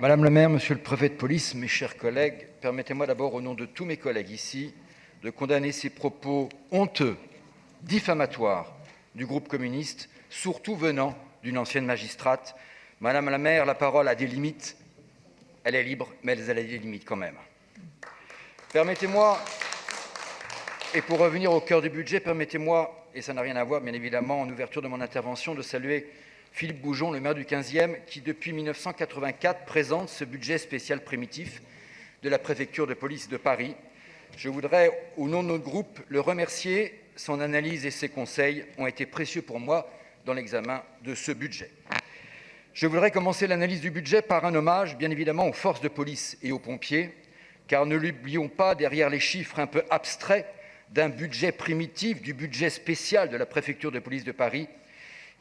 Madame la maire, monsieur le préfet de police, mes chers collègues, permettez-moi d'abord, au nom de tous mes collègues ici, de condamner ces propos honteux, diffamatoires du groupe communiste, surtout venant d'une ancienne magistrate. Madame la maire, la parole a des limites. Elle est libre, mais elle a des limites quand même. Permettez-moi, et pour revenir au cœur du budget, permettez-moi, et ça n'a rien à voir bien évidemment en ouverture de mon intervention, de saluer Philippe Goujon, le maire du 15e, qui depuis 1984 présente ce budget spécial primitif de la préfecture de police de Paris. Je voudrais, au nom de notre groupe, le remercier. Son analyse et ses conseils ont été précieux pour moi dans l'examen de ce budget. Je voudrais commencer l'analyse du budget par un hommage, bien évidemment, aux forces de police et aux pompiers, car ne l'oublions pas, derrière les chiffres un peu abstraits d'un budget primitif, du budget spécial de la préfecture de police de Paris,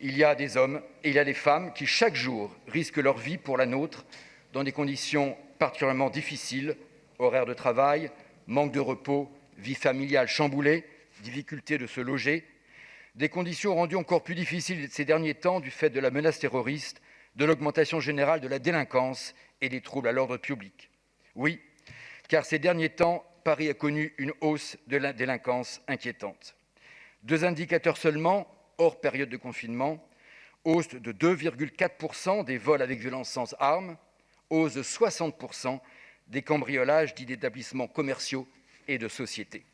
il y a des hommes et il y a des femmes qui, chaque jour, risquent leur vie pour la nôtre, dans des conditions particulièrement difficiles, horaires de travail, manque de repos, vie familiale chamboulée, difficulté de se loger, des conditions rendues encore plus difficiles ces derniers temps du fait de la menace terroriste, de l'augmentation générale de la délinquance et des troubles à l'ordre public. Oui, car ces derniers temps, Paris a connu une hausse de la délinquance inquiétante. 2 indicateurs seulement, hors période de confinement: hausse de 2,4% des vols avec violence sans armes, hausse de 60% des cambriolages dits d'établissements commerciaux et de sociétés.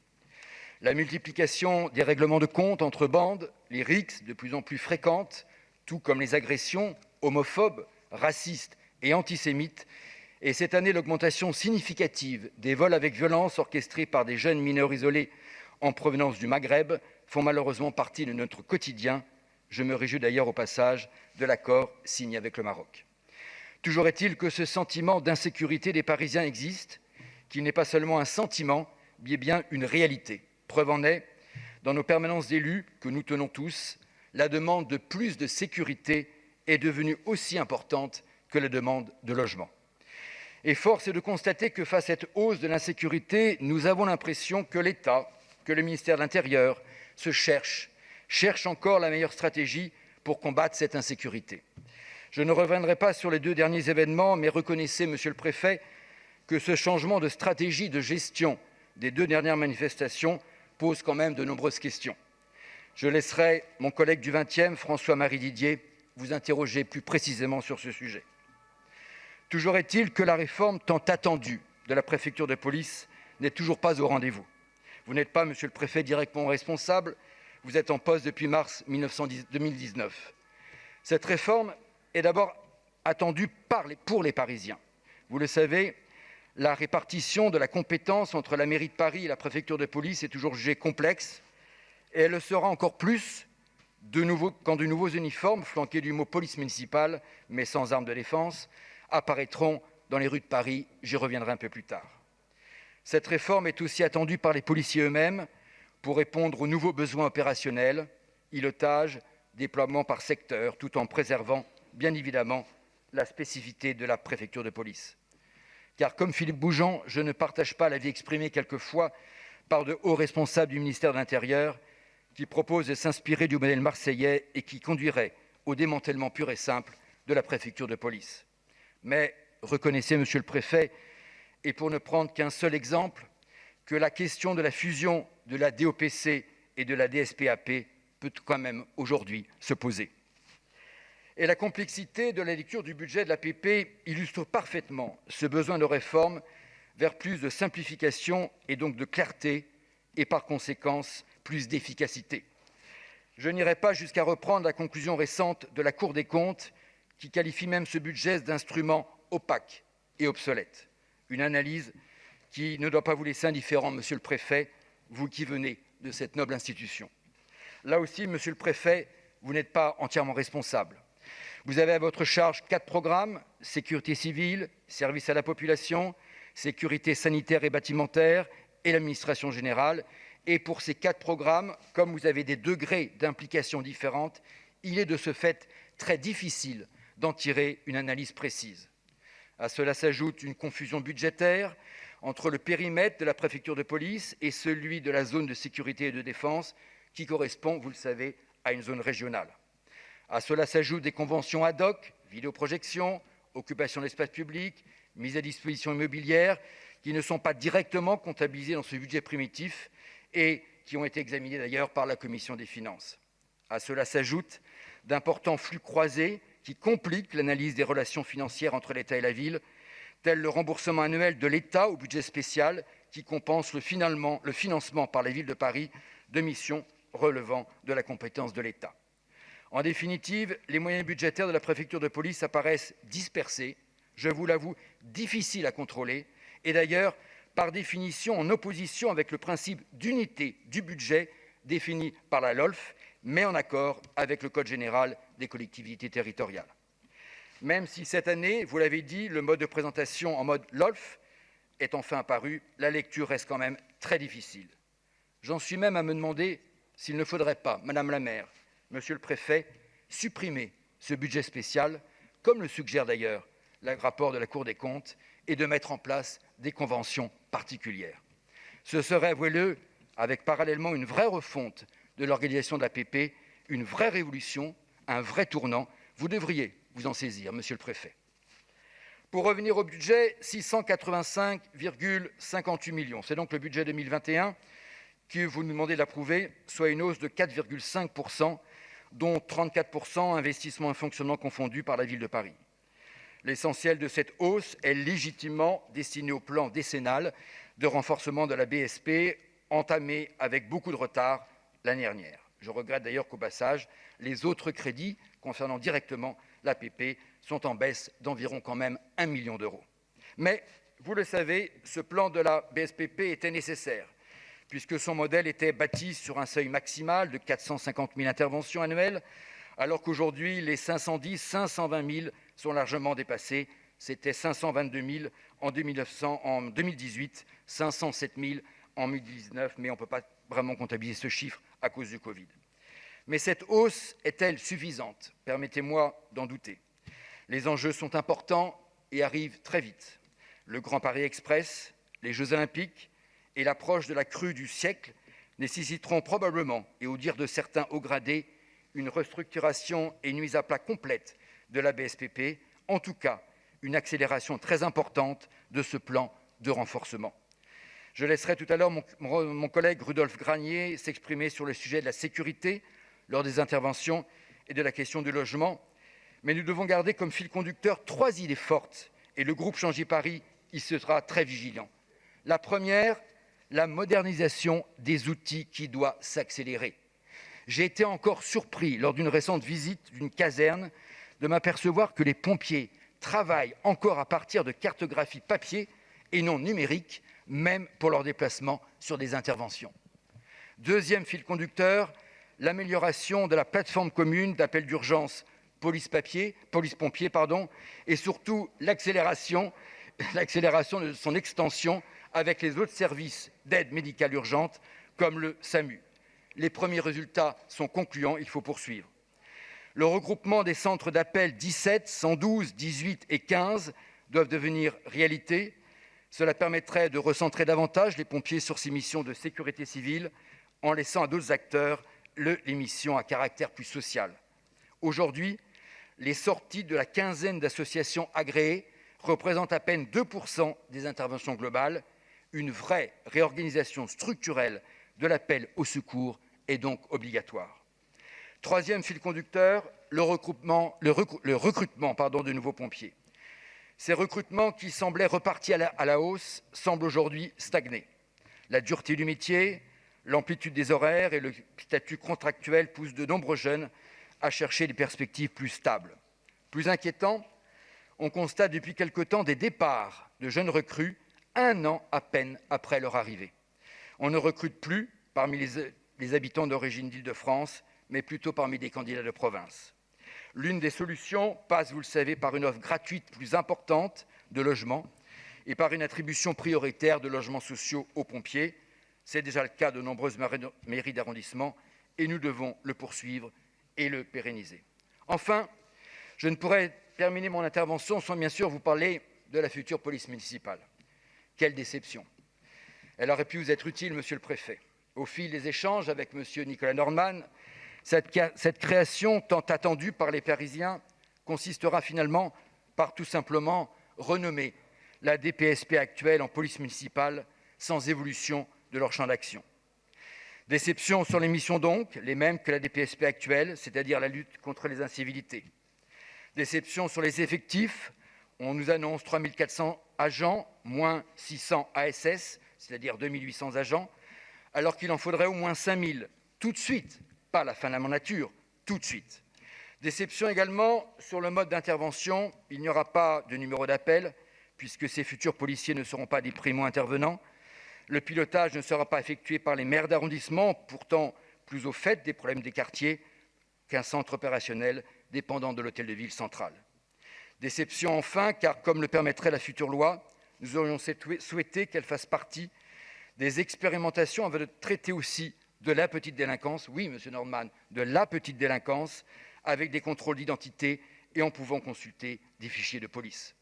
La multiplication des règlements de compte entre bandes, les rixes de plus en plus fréquentes, tout comme les agressions homophobes, racistes et antisémites, et cette année l'augmentation significative des vols avec violence orchestrés par des jeunes mineurs isolés en provenance du Maghreb font malheureusement partie de notre quotidien. Je me réjouis d'ailleurs au passage de l'accord signé avec le Maroc. Toujours est-il que ce sentiment d'insécurité des Parisiens existe, qu'il n'est pas seulement un sentiment, mais bien une réalité. Preuve en est, dans nos permanences d'élus, que nous tenons tous, la demande de plus de sécurité est devenue aussi importante que la demande de logement. Et force est de constater que face à cette hausse de l'insécurité, nous avons l'impression que l'État, que le ministère de l'Intérieur cherche encore la meilleure stratégie pour combattre cette insécurité. Je ne reviendrai pas sur les 2 derniers événements, mais reconnaissez, monsieur le préfet, que ce changement de stratégie de gestion des 2 dernières manifestations pose quand même de nombreuses questions. Je laisserai mon collègue du 20e, François-Marie Didier, vous interroger plus précisément sur ce sujet. Toujours est-il que la réforme tant attendue de la préfecture de police n'est toujours pas au rendez-vous. Vous n'êtes pas, monsieur le préfet, directement responsable, vous êtes en poste depuis mars 2019. Cette réforme est d'abord attendue pour les Parisiens. Vous le savez, la répartition de la compétence entre la mairie de Paris et la préfecture de police est toujours jugée complexe, et elle le sera encore plus quand de nouveaux uniformes, flanqués du mot police municipale, mais sans armes de défense, apparaîtront dans les rues de Paris. J'y reviendrai un peu plus tard. Cette réforme est aussi attendue par les policiers eux-mêmes pour répondre aux nouveaux besoins opérationnels, îlotage, déploiement par secteur, tout en préservant, bien évidemment, la spécificité de la préfecture de police. Car comme Philippe Goujon, je ne partage pas l'avis exprimé quelquefois par de hauts responsables du ministère de l'Intérieur qui proposent de s'inspirer du modèle marseillais et qui conduirait au démantèlement pur et simple de la préfecture de police. Mais reconnaissez, monsieur le préfet, et pour ne prendre qu'un seul exemple, que la question de la fusion de la DOPC et de la DSPAP peut quand même aujourd'hui se poser. Et la complexité de la lecture du budget de l'APP illustre parfaitement ce besoin de réforme vers plus de simplification et donc de clarté et par conséquence plus d'efficacité. Je n'irai pas jusqu'à reprendre la conclusion récente de la Cour des comptes qui qualifie même ce budget d'instrument opaque et obsolète. Une analyse qui ne doit pas vous laisser indifférent, monsieur le préfet, vous qui venez de cette noble institution. Là aussi, monsieur le préfet, vous n'êtes pas entièrement responsable. Vous avez à votre charge 4 programmes: sécurité civile, service à la population, sécurité sanitaire et bâtimentaire et l'administration générale. Et pour ces 4 programmes, comme vous avez des degrés d'implication différentes, il est de ce fait très difficile d'en tirer une analyse précise. À cela s'ajoute une confusion budgétaire entre le périmètre de la préfecture de police et celui de la zone de sécurité et de défense qui correspond, vous le savez, à une zone régionale. À cela s'ajoutent des conventions ad hoc, vidéoprojection, occupation de l'espace public, mise à disposition immobilière, qui ne sont pas directement comptabilisés dans ce budget primitif et qui ont été examinés d'ailleurs par la commission des finances. À cela s'ajoutent d'importants flux croisés qui compliquent l'analyse des relations financières entre l'État et la ville, tel le remboursement annuel de l'État au budget spécial qui compense le financement par la ville de Paris de missions relevant de la compétence de l'État. En définitive, les moyens budgétaires de la préfecture de police apparaissent dispersés, je vous l'avoue, difficiles à contrôler, et d'ailleurs, par définition, en opposition avec le principe d'unité du budget défini par la LOLF, mais en accord avec le Code général des collectivités territoriales. Même si cette année, vous l'avez dit, le mode de présentation en mode LOLF est enfin apparu, la lecture reste quand même très difficile. J'en suis même à me demander s'il ne faudrait pas, Madame la maire, Monsieur le préfet, supprimer ce budget spécial, comme le suggère d'ailleurs le rapport de la Cour des comptes, et de mettre en place des conventions particulières. Ce serait, avouez-le, avec parallèlement une vraie refonte de l'organisation de l'APP, une vraie révolution, un vrai tournant. Vous devriez vous en saisir, Monsieur le préfet. Pour revenir au budget, 685,58 millions. C'est donc le budget 2021 que vous nous demandez d'approuver, soit une hausse de 4,5%, dont 34% investissements et fonctionnement confondus par la ville de Paris. L'essentiel de cette hausse est légitimement destiné au plan décennal de renforcement de la BSP, entamé avec beaucoup de retard l'année dernière. Je regrette d'ailleurs qu'au passage, les autres crédits concernant directement l'APP sont en baisse d'environ quand même 1 million d'euros. Mais, vous le savez, ce plan de la BSPP était nécessaire, puisque son modèle était bâti sur un seuil maximal de 450 000 interventions annuelles, alors qu'aujourd'hui, les 510 000, 520 000 sont largement dépassés. C'était 522 000 en 2018, 507 000 en 2019, mais on ne peut pas vraiment comptabiliser ce chiffre à cause du Covid. Mais cette hausse est-elle suffisante? Permettez-moi d'en douter. Les enjeux sont importants et arrivent très vite. Le Grand Paris Express, les Jeux Olympiques et l'approche de la crue du siècle nécessiteront probablement, et au dire de certains hauts gradés, une restructuration et une mise à plat complète de la BSPP, en tout cas une accélération très importante de ce plan de renforcement. Je laisserai tout à l'heure mon collègue Rudolf Granier s'exprimer sur le sujet de la sécurité lors des interventions et de la question du logement, mais nous devons garder comme fil conducteur 3 idées fortes et le groupe Changi Paris y sera très vigilant. La première, la modernisation des outils qui doit s'accélérer. J'ai été encore surpris lors d'une récente visite d'une caserne de m'apercevoir que les pompiers travaillent encore à partir de cartographies papier et non numériques, même pour leurs déplacements sur des interventions. Deuxième fil conducteur, l'amélioration de la plateforme commune d'appel d'urgence police-pompier, et surtout l'accélération de son extension avec les autres services d'aide médicale urgente comme le SAMU. Les premiers résultats sont concluants, il faut poursuivre. Le regroupement des centres d'appel 17, 112, 18 et 15 doivent devenir réalité. Cela permettrait de recentrer davantage les pompiers sur ces missions de sécurité civile en laissant à d'autres acteurs les missions à caractère plus social. Aujourd'hui, les sorties de la quinzaine d'associations agréées représentent à peine 2% des interventions globales. Une vraie réorganisation structurelle de l'appel au secours est donc obligatoire. Troisième fil conducteur, le recrutement de nouveaux pompiers. Ces recrutements qui semblaient repartis à la hausse semblent aujourd'hui stagner. La dureté du métier, l'amplitude des horaires et le statut contractuel poussent de nombreux jeunes à chercher des perspectives plus stables. Plus inquiétant, on constate depuis quelque temps des départs de jeunes recrues 1 an à peine après leur arrivée. On ne recrute plus parmi les habitants d'origine d'Île-de-France, mais plutôt parmi des candidats de province. L'une des solutions passe, vous le savez, par une offre gratuite plus importante de logements et par une attribution prioritaire de logements sociaux aux pompiers. C'est déjà le cas de nombreuses mairies d'arrondissement et nous devons le poursuivre et le pérenniser. Enfin, je ne pourrais terminer mon intervention sans bien sûr vous parler de la future police municipale. Quelle déception! Elle aurait pu vous être utile, monsieur le préfet. Au fil des échanges avec monsieur Nicolas Norman, cette création tant attendue par les Parisiens consistera finalement par tout simplement renommer la DPSP actuelle en police municipale sans évolution de leur champ d'action. Déception sur les missions donc, les mêmes que la DPSP actuelle, c'est-à-dire la lutte contre les incivilités. Déception sur les effectifs, on nous annonce 3 400 agents, moins 600 ASS, c'est-à-dire 2 800 agents, alors qu'il en faudrait au moins 5 000 tout de suite, pas la fin de la mandature, tout de suite. Déception également sur le mode d'intervention, il n'y aura pas de numéro d'appel, puisque ces futurs policiers ne seront pas des primo-intervenants. Le pilotage ne sera pas effectué par les maires d'arrondissement, pourtant plus au fait des problèmes des quartiers qu'un centre opérationnel dépendant de l'hôtel de ville central. Déception enfin, car comme le permettrait la future loi, nous aurions souhaité qu'elle fasse partie des expérimentations afin de traiter aussi de la petite délinquance, oui, monsieur Nordman, de la petite délinquance, avec des contrôles d'identité et en pouvant consulter des fichiers de police.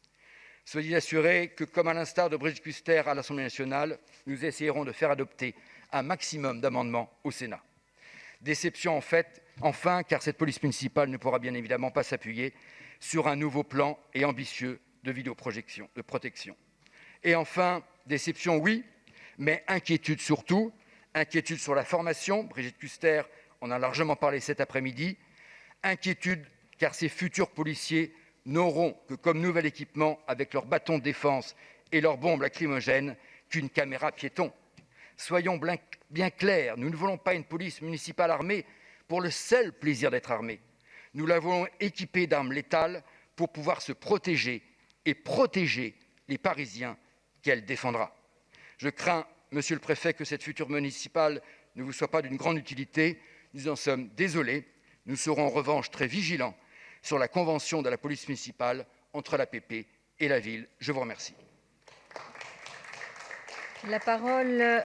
Soyez assurés que, comme à l'instar de Brigitte Kuster à l'Assemblée nationale, nous essayerons de faire adopter un maximum d'amendements au Sénat. Déception en fait, enfin, car cette police municipale ne pourra bien évidemment pas s'appuyer sur un nouveau plan et ambitieux de vidéoprotection. Et enfin, déception oui, mais inquiétude surtout, inquiétude sur la formation, Brigitte Kuster en a largement parlé cet après-midi, inquiétude car ces futurs policiers n'auront que comme nouvel équipement avec leurs bâtons de défense et leurs bombes lacrymogènes qu'une caméra piéton. Soyons bien clairs, nous ne voulons pas une police municipale armée pour le seul plaisir d'être armée. Nous la voulons équipée d'armes létales pour pouvoir se protéger et protéger les Parisiens qu'elle défendra. Je crains, monsieur le préfet, que cette future municipale ne vous soit pas d'une grande utilité. Nous en sommes désolés. Nous serons en revanche très vigilants sur la convention de la police municipale entre l'APP et la ville. Je vous remercie. La parole